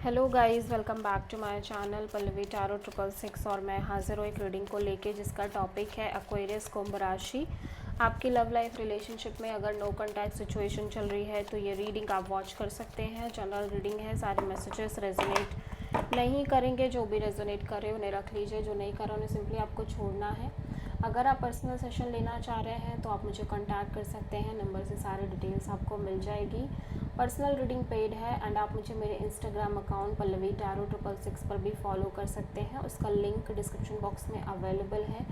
Hello guys, welcome back to my channel Pallavi tarot 666 और मैं हाजिर हूँ एक रीडिंग को लेके जिसका टॉपिक है एक्वेरियस कुंभ राशि। आपकी लव लाइफ रिलेशनशिप में अगर नो कांटेक्ट सिचुएशन चल रही है तो ये रीडिंग आप वॉच कर सकते हैं। जनरल रीडिंग है, सारे मैसेजेस रेजोनेट नहीं करेंगे। जो भी रेजोनेट करे उन्हें रख लीजिए, जो नहीं करे उन्हें सिंपली आपको छोड़ना है। अगर आप पर्सनल सेशन लेना चाह रहे हैं तो आप मुझे कांटेक्ट कर सकते हैं, नंबर से सारे डिटेल्स आपको मिल जाएगी। पर्सनल रीडिंग पेड है एंड आप मुझे मेरे इंस्टाग्राम अकाउंट पल्लवी टारो 666 पर भी फॉलो कर सकते हैं। उसका लिंक डिस्क्रिप्शन बॉक्स में अवेलेबल है।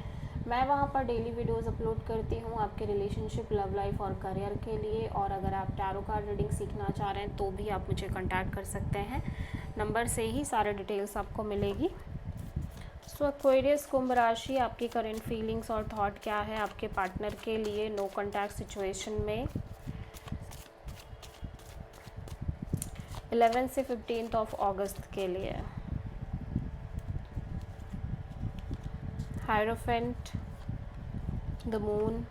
मैं वहाँ पर डेली वीडियोस अपलोड करती हूँ आपके रिलेशनशिप, लव लाइफ और करियर के लिए। और अगर आप टैरो कार्ड रीडिंग सीखना चाह रहे हैं तो भी आप मुझे कांटेक्ट कर सकते हैं, नंबर से ही सारे डिटेल्स आपको मिलेगी। सो एक्वेरियस कुंभ राशि, आपकी करंट फीलिंग्स और थॉट क्या है आपके पार्टनर के लिए नो कॉन्टैक्ट सिचुएशन में 11 से 15 ऑफ अगस्त के लिए। Hierophant, the moon,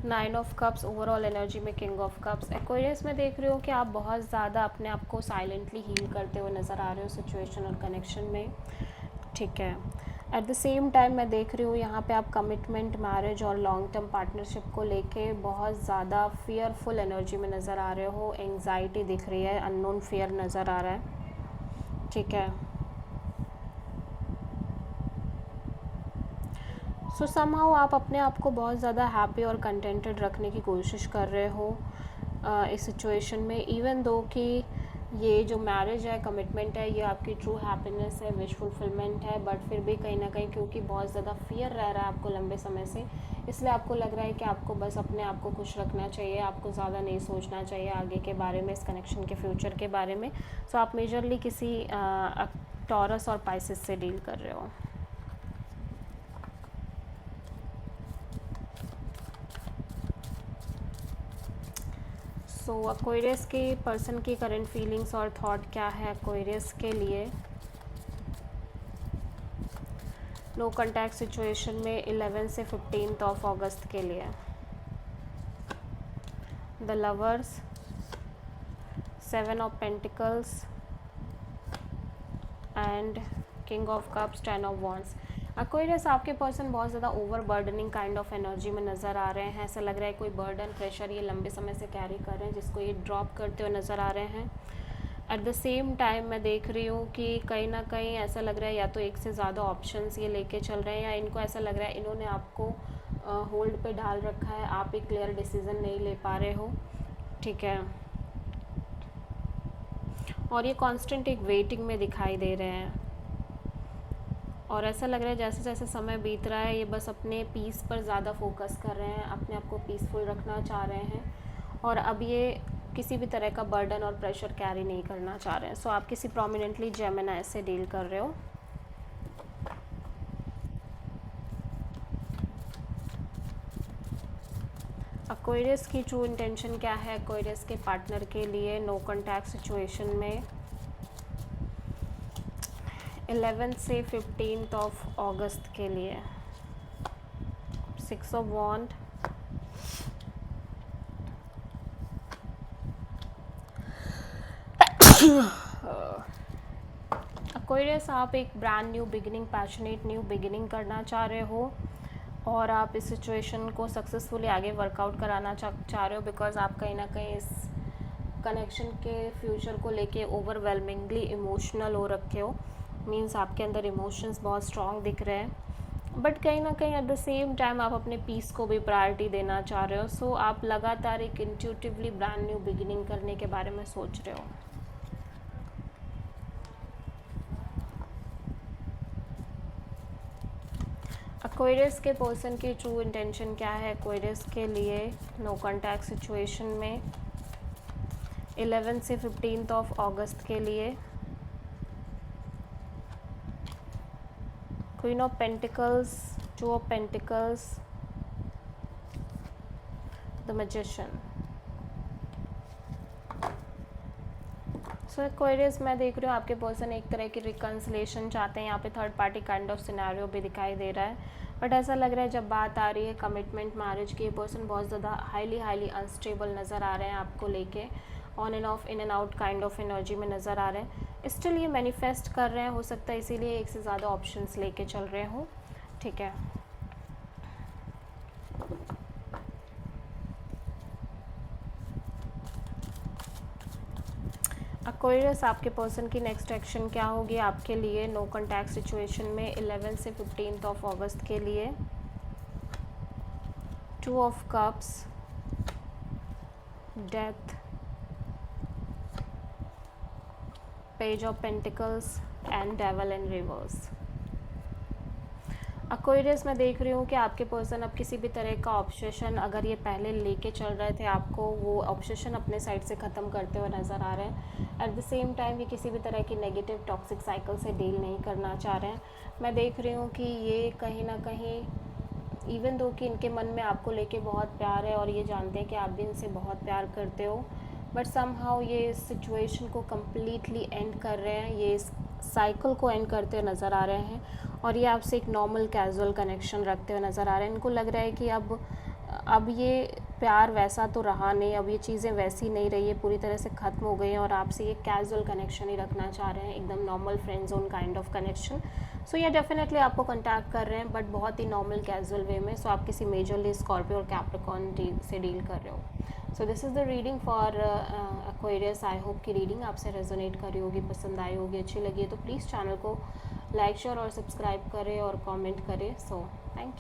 nine of cups, overall energy में किंग ऑफ कप्स। एक्वेरियस में देख रही हो कि आप बहुत ज़्यादा अपने आप को साइलेंटली हील करते हुए नज़र आ रहे हो सिचुएशन और कनेक्शन में, ठीक है। एट द सेम टाइम मैं देख रही हूँ यहाँ पे आप कमिटमेंट, मैरिज और लॉन्ग टर्म पार्टनरशिप को लेके बहुत ज़्यादा फियरफुल एनर्जी में नज़र आ रहे हो। एंग्जाइटी दिख रही है, अननोन फियर नज़र आ रहा है, ठीक है। सो समहाउ आप अपने आप को बहुत ज़्यादा हैप्पी और कंटेंटेड रखने की कोशिश कर रहे हो इस सिचुएशन में। इवन दो कि ये जो मैरिज है, कमिटमेंट है, ये आपकी ट्रू हैप्पीनेस है, विश फुलफिलमेंट है, बट फिर भी कहीं ना कहीं क्योंकि बहुत ज़्यादा फियर रह रहा है आपको लंबे समय से, इसलिए आपको लग रहा है कि आपको बस अपने आप को खुश रखना चाहिए, आपको ज़्यादा नहीं सोचना चाहिए आगे के बारे में, इस कनेक्शन के फ्यूचर के बारे में। सो आप मेजरली किसी टॉरस और पाइसेस से डील कर रहे हो। सो एक्वेरियस के पर्सन की करंट फीलिंग्स और थॉट क्या है एक्वेरियस के लिए नो कॉन्टैक्ट सिचुएशन में 11 से 15 ऑफ अगस्त के लिए। The lovers, 7 of pentacles and king of cups, 10 of wands. Aquarius, आपके पर्सन बहुत ज़्यादा over burdening kind of energy में नज़र आ रहे हैं। ऐसा लग रहा है कोई बर्डन, प्रेशर ये लंबे समय से कैरी कर रहे हैं जिसको ये ड्रॉप करते हुए नज़र आ रहे हैं। एट द सेम टाइम मैं देख रही हूँ कि कहीं ना कहीं ऐसा लग रहा है या तो एक से ज़्यादा ऑप्शंस ये लेके चल रहे हैं, या इनको ऐसा लग रहा है इन्होंने आपको होल्ड पे डाल रखा है, आप एक क्लियर डिसीज़न नहीं ले पा रहे हो, ठीक है। और ये कांस्टेंट एक वेटिंग में दिखाई दे रहे हैं, और ऐसा लग रहा है जैसे जैसे समय बीत रहा है ये बस अपने पीस पर ज़्यादा फोकस कर रहे हैं, अपने आप को पीसफुल रखना चाह रहे हैं, और अब ये किसी भी तरह का बर्डन और प्रेशर कैरी नहीं करना चाह रहे हैं। सो आप किसी प्रोमिनेंटली जेमिनी से डील कर रहे हो। एक्वेरियस की ट्रू इंटेंशन क्या है एक्वेरियस के पार्टनर के लिए नो कॉन्टैक्ट सिचुएशन में 11 से 15 ऑफ अगस्त के लिए। 6 ऑफ वॉन्ड, एक्वेरियस, आप एक brand new beginning, passionate new beginning करना चाह रहे हो, और आप इस सिचुएशन को सक्सेसफुली आगे वर्कआउट कराना चाह रहे हो, बिकॉज आप कहीं ना कहीं इस कनेक्शन के फ्यूचर को लेके ओवरवेलमिंगली इमोशनल हो रखे हो। मीन्स आपके अंदर इमोशंस बहुत स्ट्रॉन्ग दिख रहे हैं, बट कहीं ना कहीं एट द सेम टाइम आप अपने पीस को भी प्रायोरिटी देना चाह रहे हो। सो आप लगातार एक इंट्यूटिवली ब्रांड न्यू बिगिनिंग करने के बारे में सोच रहे हो। एक्वेरियस के पर्सन की ट्रू इंटेंशन क्या है एक्वेरियस के लिए नो कॉन्टैक्ट सिचुएशन में 11 से 15 ऑफ अगस्त के लिए। Queen of pentacles, 2 of pentacles, the magician. So Aquarius, मैं देख रही हूँ आपके पर्सन एक तरह की रिकन्सिलेशन चाहते हैं। यहाँ पे third party kind of scenario भी दिखाई दे रहा है, बट ऐसा लग रहा है जब बात आ रही है कमिटमेंट मैरिज की, ये पर्सन बहुत ज़्यादा हाईली अनस्टेबल नज़र आ रहे हैं आपको लेके, on end of, in and out kind of energy में नज़र आ रहे हैं। स्टिल ये मैनिफेस्ट कर रहे हैं, हो सकता है इसीलिए एक से ज़्यादा ऑप्शंस लेके चल रहे हों। ठीक है, एक्वेरियस, आपके पर्सन की नेक्स्ट एक्शन क्या होगी आपके लिए नो कॉन्टैक्ट सिचुएशन में 11 से 15 ऑफ अगस्त के लिए? 2 of cups, death, page of pentacles and devil in reverse. Aquarius, मैं देख रही हूँ कि आपके पर्सन अब किसी भी तरह का ऑब्सेशन अगर ये पहले लेके चल रहे थे आपको, वो ऑब्सेशन अपने साइड से ख़त्म करते हुए नज़र आ रहे हैं। एट द सेम टाइम ये किसी भी तरह की नेगेटिव टॉक्सिक साइकिल से डील नहीं करना चाह रहे हैं। मैं देख रही हूँ कि ये कहीं ना कहीं, इवन दो कि इनके मन में आपको लेके बहुत प्यार है और ये जानते हैं कि आप भी इनसे बहुत प्यार करते हो, बट समहाउ ये इस सिचुएशन को कम्प्लीटली एंड कर रहे हैं, ये इस साइकिल को एंड करते हुए नज़र आ रहे हैं और ये आपसे एक नॉर्मल कैजुअल कनेक्शन रखते हुए नज़र आ रहे हैं। इनको लग रहा है कि अब ये प्यार वैसा तो रहा नहीं, अब ये चीज़ें वैसी नहीं रही है, पूरी तरह से ख़त्म हो गई हैं और आपसे ये कैजुअल कनेक्शन ही रखना चाह रहे हैं, एकदम normal friend zone kind of connection. So ये डेफिनेटली आपको कॉन्टैक्ट कर रहे हैं, बट बहुत ही नॉर्मल कैजुअल वे में। सो आप किसी मेजरली स्कॉर्पियो और कैप्रिकॉर्न से डील कर रहे हो। So this is the reading for Aquarius. I hope कि रीडिंग आपसे रेजोनेट करी होगी, पसंद आई होगी, अच्छी लगी है तो प्लीज़ चैनल को लाइक शेयर और सब्सक्राइब करें और कमेंट करें। So thank you.